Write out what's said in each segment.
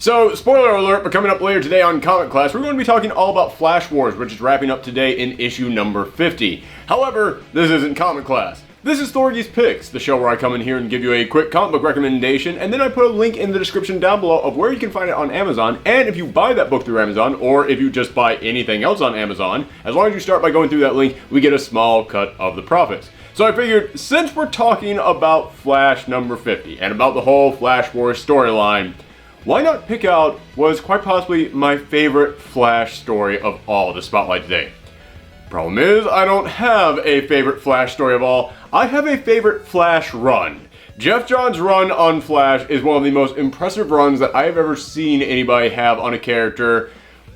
So, spoiler alert, but coming up later today on Comic Class, we're going to be talking all about Flash Wars, which is wrapping up today in issue number 50. However, this isn't Comic Class. This is Thorgi's Picks, the show where I come in here and give you a quick comic book recommendation, and then I put a link in the description down below of where you can find it on Amazon, and if you buy that book through Amazon, or if you just buy anything else on Amazon, as long as you start by going through that link, we get a small cut of the profits. So I figured, since we're talking about Flash number 50, and about the whole Flash Wars storyline, why not pick out what is quite possibly my favorite Flash story of all to spotlight today? Problem is, I don't have a favorite Flash story of all. I have a favorite Flash run. Geoff Johns' run on Flash is one of the most impressive runs that I have ever seen anybody have on a character,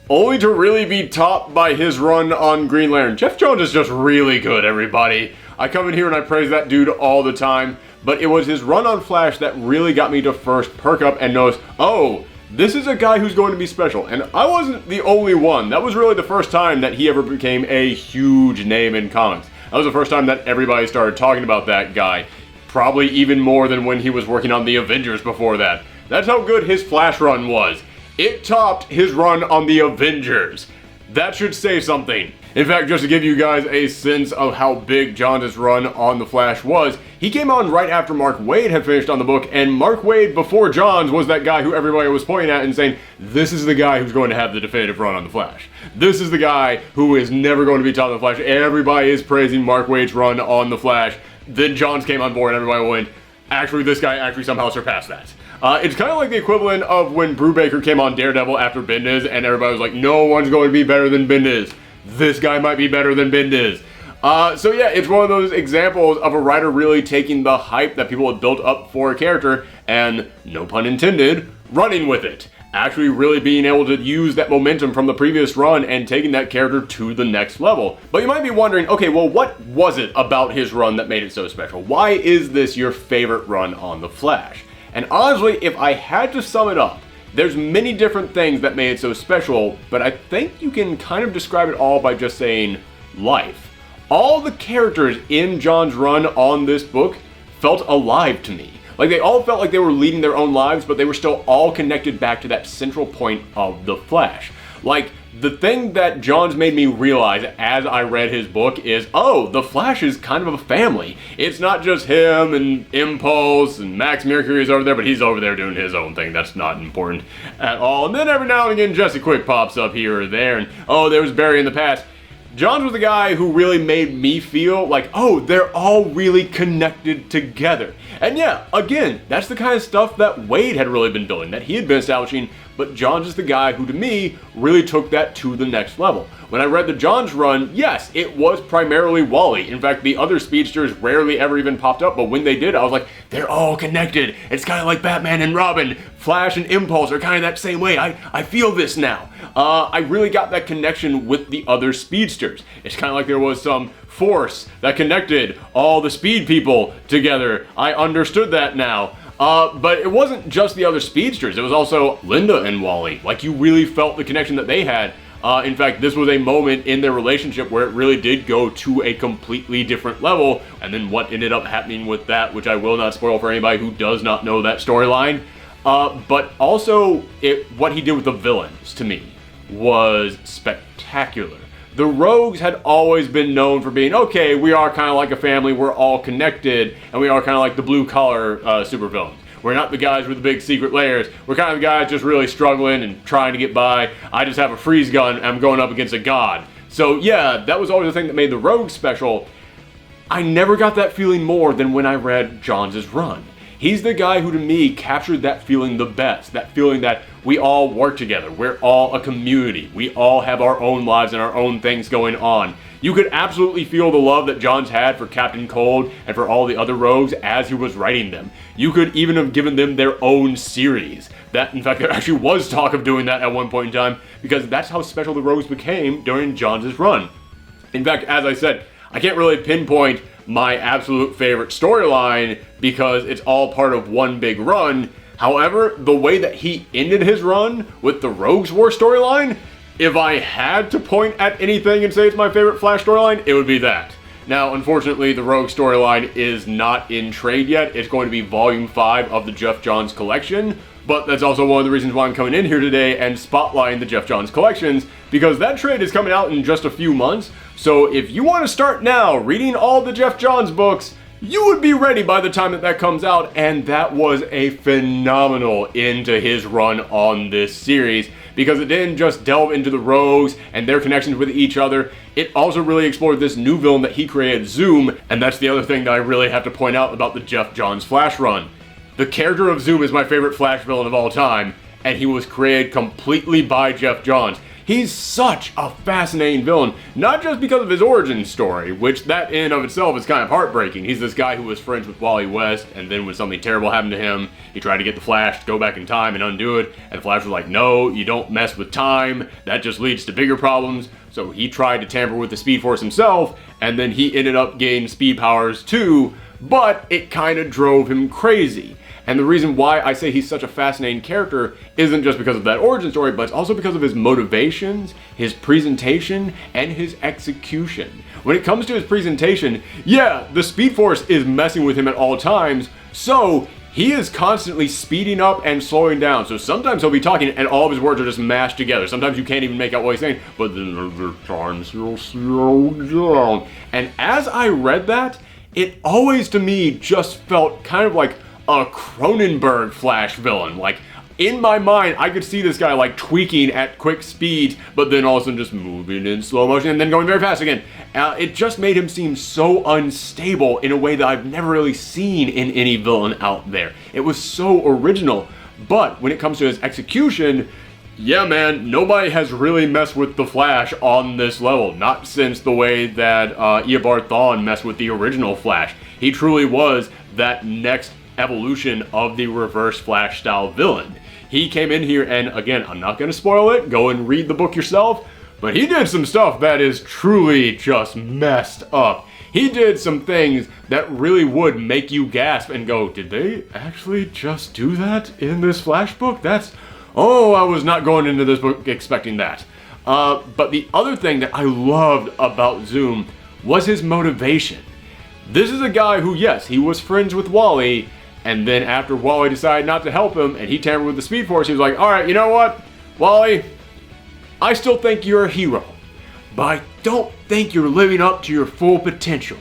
only to really be topped by his run on Green Lantern. Geoff Johns is just really good, everybody. I come in here and I praise that dude all the time, but it was his run on Flash that really got me to first perk up and notice, oh, this is a guy who's going to be special. And I wasn't the only one. That was really the first time that he ever became a huge name in comics. That was the first time that everybody started talking about that guy. Probably even more than when he was working on the Avengers before that. That's how good his Flash run was. It topped his run on the Avengers. That should say something. In fact, just to give you guys a sense of how big Johns' run on The Flash was, he came on right after Mark Waid had finished on the book, and Mark Waid before Johns was that guy who everybody was pointing at and saying, this is the guy who's going to have the definitive run on The Flash. This is the guy who is never going to be top of The Flash. Everybody is praising Mark Waid's run on The Flash. Then Johns came on board and everybody went, actually this guy actually somehow surpassed that. It's kind of like the equivalent of when Brubaker came on Daredevil after Bendis and everybody was like, no one's going to be better than Bendis. This guy might be better than Bendis. So yeah, it's one of those examples of a writer really taking the hype that people had built up for a character and, no pun intended, running with it. Actually really being able to use that momentum from the previous run and taking that character to the next level. But you might be wondering, okay, well, what was it about his run that made it so special? Why is this your favorite run on The Flash? And honestly, if I had to sum it up, there's many different things that made it so special, but I think you can kind of describe it all by just saying life. All the characters in Johns' run on this book felt alive to me. Like, they all felt like they were leading their own lives, but they were still all connected back to that central point of The Flash. Like, the thing that Johns made me realize as I read his book is, oh, The Flash is kind of a family. It's not just him and Impulse and Max Mercury is over there, but he's over there doing his own thing. That's not important at all. And then every now and again, Jesse Quick pops up here or there, and oh, there was Barry in the past. Johns was the guy who really made me feel like, oh, they're all really connected together. And yeah, again, that's the kind of stuff that Waid had really been building, that he had been establishing, but Johns is the guy who, to me, really took that to the next level. When I read the Johns run, yes, it was primarily Wally. In fact, the other speedsters rarely ever even popped up, but when they did, I was like, they're all connected. It's kind of like Batman and Robin. Flash and Impulse are kind of that same way. I feel this now. I really got that connection with the other speedsters. It's kind of like there was some force that connected all the speed people together. I understood that now. But it wasn't just the other speedsters, it was also Linda and Wally. Like, you really felt the connection that they had. In fact, this was a moment in their relationship where it really did go to a completely different level. And then what ended up happening with that, which I will not spoil for anybody who does not know that storyline. But also, what he did with the villains, to me, was spectacular. The Rogues had always been known for being, okay, we are kind of like a family, we're all connected, and we are kind of like the blue-collar supervillains. We're not the guys with the big secret layers. We're kind of the guys just really struggling and trying to get by. I just have a freeze gun and I'm going up against a god. So yeah, that was always the thing that made the Rogues special. I never got that feeling more than when I read Johns' run. He's the guy who, to me, captured that feeling the best. That feeling that we all work together. We're all a community. We all have our own lives and our own things going on. You could absolutely feel the love that Johns had for Captain Cold and for all the other Rogues as he was writing them. You could even have given them their own series. That, in fact, there actually was talk of doing that at one point in time, because that's how special the Rogues became during Johns' run. In fact, as I said, I can't really pinpoint my absolute favorite storyline because it's all part of one big run. However, the way that he ended his run with the Rogues War storyline, if I had to point at anything and say it's my favorite Flash storyline, it would be that. Now, unfortunately, the Rogue storyline is not in trade yet. It's going to be Volume 5 of the Geoff Johns collection, But that's also one of the reasons why I'm coming in here today and spotlighting the Geoff Johns collections, because that trade is coming out in just a few months. So if you want to start now reading all the Geoff Johns books, you would be ready by the time that comes out, and that was a phenomenal end to his run on this series, because it didn't just delve into the rogues and their connections with each other, it also really explored this new villain that he created, Zoom, and that's the other thing that I really have to point out about the Geoff Johns Flash run. The character of Zoom is my favorite Flash villain of all time, and he was created completely by Geoff Johns. He's such a fascinating villain, not just because of his origin story, which that in and of itself is kind of heartbreaking. He's this guy who was friends with Wally West, and then when something terrible happened to him, he tried to get the Flash to go back in time and undo it, and the Flash was like, no, you don't mess with time, that just leads to bigger problems. So he tried to tamper with the Speed Force himself, and then he ended up gaining speed powers too, but it kind of drove him crazy. And the reason why I say he's such a fascinating character isn't just because of that origin story, but it's also because of his motivations, his presentation, and his execution. When it comes to his presentation, yeah, the Speed Force is messing with him at all times, so he is constantly speeding up and slowing down. So sometimes he'll be talking and all of his words are just mashed together. Sometimes you can't even make out what he's saying, but then other times he'll slow down. And as I read that, it always to me just felt kind of like a Cronenberg Flash villain. Like, in my mind, I could see this guy like tweaking at quick speeds, but then all of a sudden just moving in slow motion and then going very fast again. It just made him seem so unstable in a way that I've never really seen in any villain out there. It was so original, but when it comes to his execution, yeah man, nobody has really messed with the Flash on this level. Not since the way that Eobard Thawne messed with the original Flash. He truly was that next evolution of the Reverse Flash style villain. He came in here and again, I'm not going to spoil it, go and read the book yourself, but he did some stuff that is truly just messed up. He did some things that really would make you gasp and go, did they actually just do that in this Flash book? Oh, I was not going into this book expecting that. But the other thing that I loved about Zoom was his motivation. This is a guy who, yes, he was friends with Wally, and then after Wally decided not to help him and he tampered with the Speed Force, he was like, alright, you know what, Wally, I still think you're a hero, but I don't think you're living up to your full potential.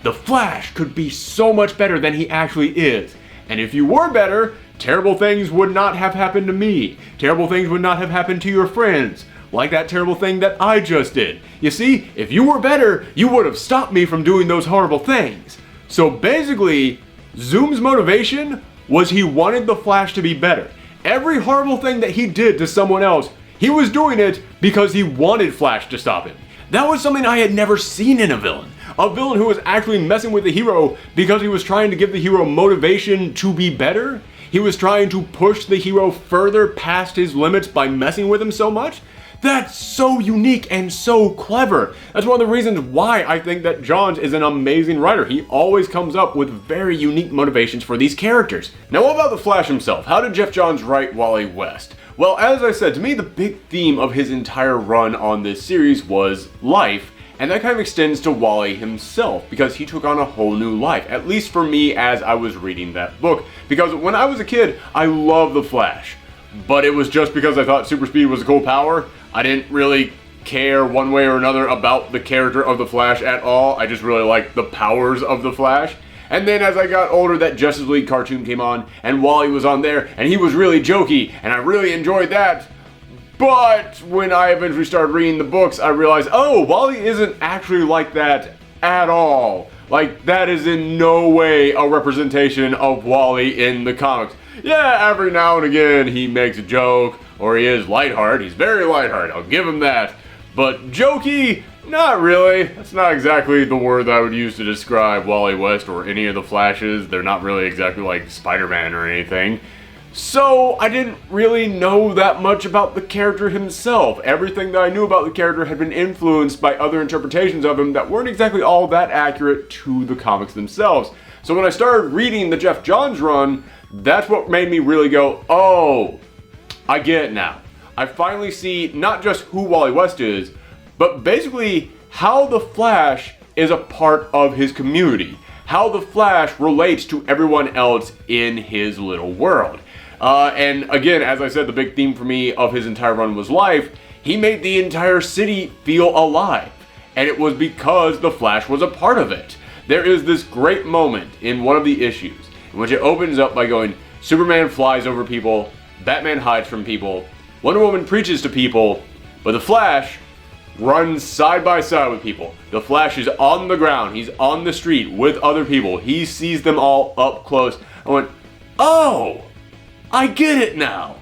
The Flash could be so much better than he actually is, and if you were better, terrible things would not have happened to me. Terrible things would not have happened to your friends, like that terrible thing that I just did. You see, if you were better, you would have stopped me from doing those horrible things. So basically, Zoom's motivation was he wanted the Flash to be better. Every horrible thing that he did to someone else, he was doing it because he wanted Flash to stop him. That was something I had never seen in a villain. A villain who was actually messing with the hero because he was trying to give the hero motivation to be better. He was trying to push the hero further past his limits by messing with him so much. That's so unique and so clever. That's one of the reasons why I think that Johns is an amazing writer. He always comes up with very unique motivations for these characters. Now, what about the Flash himself? How did Geoff Johns write Wally West? Well, as I said, to me the big theme of his entire run on this series was life, and that kind of extends to Wally himself, because he took on a whole new life, at least for me as I was reading that book. Because when I was a kid, I loved the Flash, but it was just because I thought super speed was a cool power. I didn't really care one way or another about the character of the Flash at all. I just really liked the powers of the Flash. And then as I got older, that Justice League cartoon came on, and Wally was on there, and he was really jokey, and I really enjoyed that. But when I eventually started reading the books, I realized, oh, Wally isn't actually like that at all. Like, that is in no way a representation of Wally in the comics. Yeah, every now and again he makes a joke, or he is lighthearted. He's very lighthearted, I'll give him that. But jokey? Not really. That's not exactly the word that I would use to describe Wally West or any of the Flashes. They're not really exactly like Spider-Man or anything. So I didn't really know that much about the character himself. Everything that I knew about the character had been influenced by other interpretations of him that weren't exactly all that accurate to the comics themselves. So when I started reading the Geoff Johns run, that's what made me really go, oh, I get it now. I finally see not just who Wally West is, but basically how the Flash is a part of his community. How the Flash relates to everyone else in his little world. And again, as I said, the big theme for me of his entire run was life. He made the entire city feel alive, and it was because the Flash was a part of it. There is this great moment in one of the issues in which it opens up by going, Superman flies over people, Batman hides from people, Wonder Woman preaches to people, but the Flash runs side by side with people. The Flash is on the ground, he's on the street with other people, he sees them all up close. I went, oh, I get it now.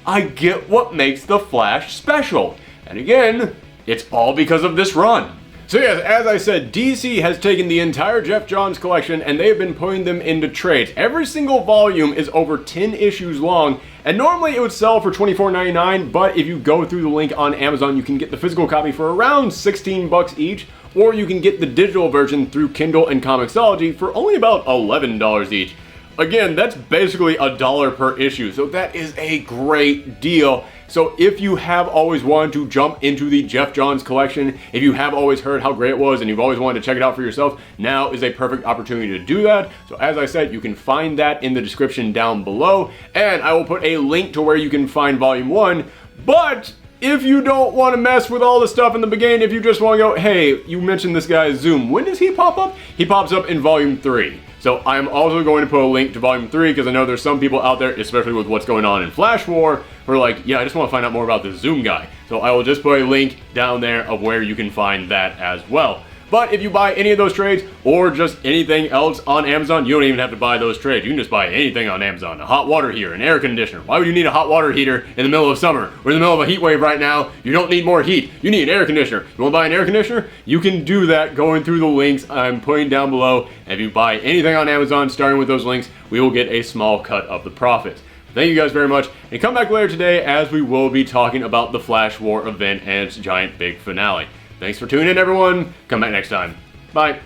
I get what makes the Flash special. And again, it's all because of this run. So yes, as I said, DC has taken the entire Geoff Johns collection and they have been putting them into trades. Every single volume is over 10 issues long, and normally it would sell for $24.99, but if you go through the link on Amazon, you can get the physical copy for around $16 each, or you can get the digital version through Kindle and Comixology for only about $11 each. Again, that's basically $1 per issue, so that is a great deal. So if you have always wanted to jump into the Geoff Johns collection, if you have always heard how great it was and you've always wanted to check it out for yourself, now is a perfect opportunity to do that. So as I said, you can find that in the description down below, and I will put a link to where you can find Volume 1, but if you don't want to mess with all the stuff in the beginning, if you just want to go, hey, you mentioned this guy Zoom, when does he pop up? He pops up in Volume 3. So I'm also going to put a link to Volume 3 because I know there's some people out there, especially with what's going on in Flash War, who are like, yeah, I just want to find out more about this Zoom guy. So I will just put a link down there of where you can find that as well. But if you buy any of those trades or just anything else on Amazon, you don't even have to buy those trades. You can just buy anything on Amazon. A hot water heater, an air conditioner. Why would you need a hot water heater in the middle of summer? We're in the middle of a heat wave right now. You don't need more heat. You need an air conditioner. You want to buy an air conditioner? You can do that going through the links I'm putting down below. And if you buy anything on Amazon, starting with those links, we will get a small cut of the profits. Thank you guys very much, and come back later today as we will be talking about the Flash War event and its giant big finale. Thanks for tuning in, everyone. Come back next time. Bye.